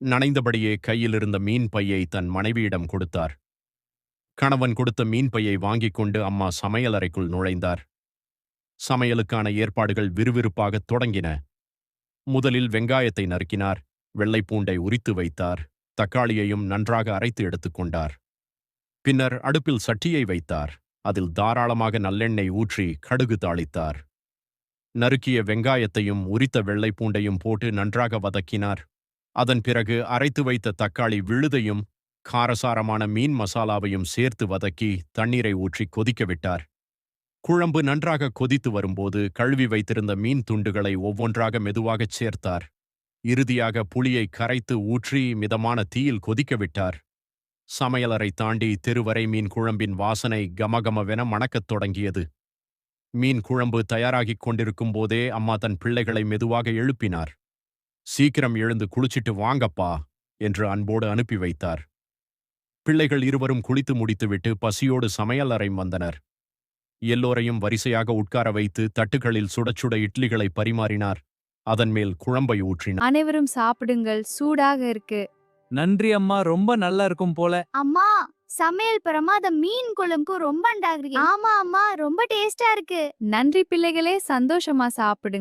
நனைந்தபடியே கையில் இருந்த மீன் பையை தன் மனைவியிடம் கொடுத்தார். கணவன் கொடுத்த மீன் பையை வாங்கிக் கொண்டு அம்மா சமையலறைக்குள் நுழைந்தார். சமையலுக்கான ஏற்பாடுகள் விறுவிறுப்பாகத் தொடங்கின. முதலில் வெங்காயத்தை நறுக்கினார், வெள்ளைப்பூண்டை உரித்து வைத்தார், தக்காளியையும் நன்றாக அரைத்து எடுத்துக்கொண்டார். பின்னர் அடுப்பில் சட்டியை வைத்தார். அதில் தாராளமாக நல்லெண்ணெய் ஊற்றி கடுகு தாளித்தார். நறுக்கிய வெங்காயத்தையும் உரித்த வெள்ளைப்பூண்டையும் போட்டு நன்றாக வதக்கினார். அதன் பிறகு அரைத்து வைத்த தக்காளி விழுதையும் காரசாரமான மீன் மசாலாவையும் சேர்த்து வதக்கி தண்ணீரை ஊற்றி கொதிக்க விட்டார். குழம்பு நன்றாக கொதித்து வரும்போது கழுவி வைத்திருந்த மீன் துண்டுகளை ஒவ்வொன்றாக மெதுவாகச் சேர்த்தார். இறுதியாக புளியை கரைத்து ஊற்றி மிதமான தீயில் கொதிக்க விட்டார். சமையலறை தாண்டி தெருவரை மீன் குழம்பின் வாசனை கமகமவென மணக்கத் தொடங்கியது. மீன் குழம்பு தயாராகிக் கொண்டிருக்கும் போதே அம்மா தன் பிள்ளைகளை மெதுவாக எழுப்பினார். சீக்கிரம் எழுந்து குளிச்சிட்டு வாங்கப்பா என்று அன்போடு அனுப்பி வைத்தார். பிள்ளைகள் இருவரும் குளித்து முடித்துவிட்டு பசியோடு சமையல் அறை வந்தனர். எல்லோரையும் வரிசையாக உட்கார வைத்து தட்டுகளில் சுட சுட இட்லிகளை பரிமாறினார். அதன் மேல் குழம்பை ஊற்றினார். அனைவரும் சாப்பிடுங்கள், சூடாக இருக்கு. நன்றி அம்மா, ரொம்ப நல்லா இருக்கும் போல. அம்மா, சமையல் பிரமாதம். மீன் குழம்பு ரொம்ப நன்றா இருக்கு. ஆமா அம்மா, ரொம்ப டேஸ்டா இருக்கு. நன்றி பிள்ளைகளே, சந்தோஷமா சாப்பிடுங்க.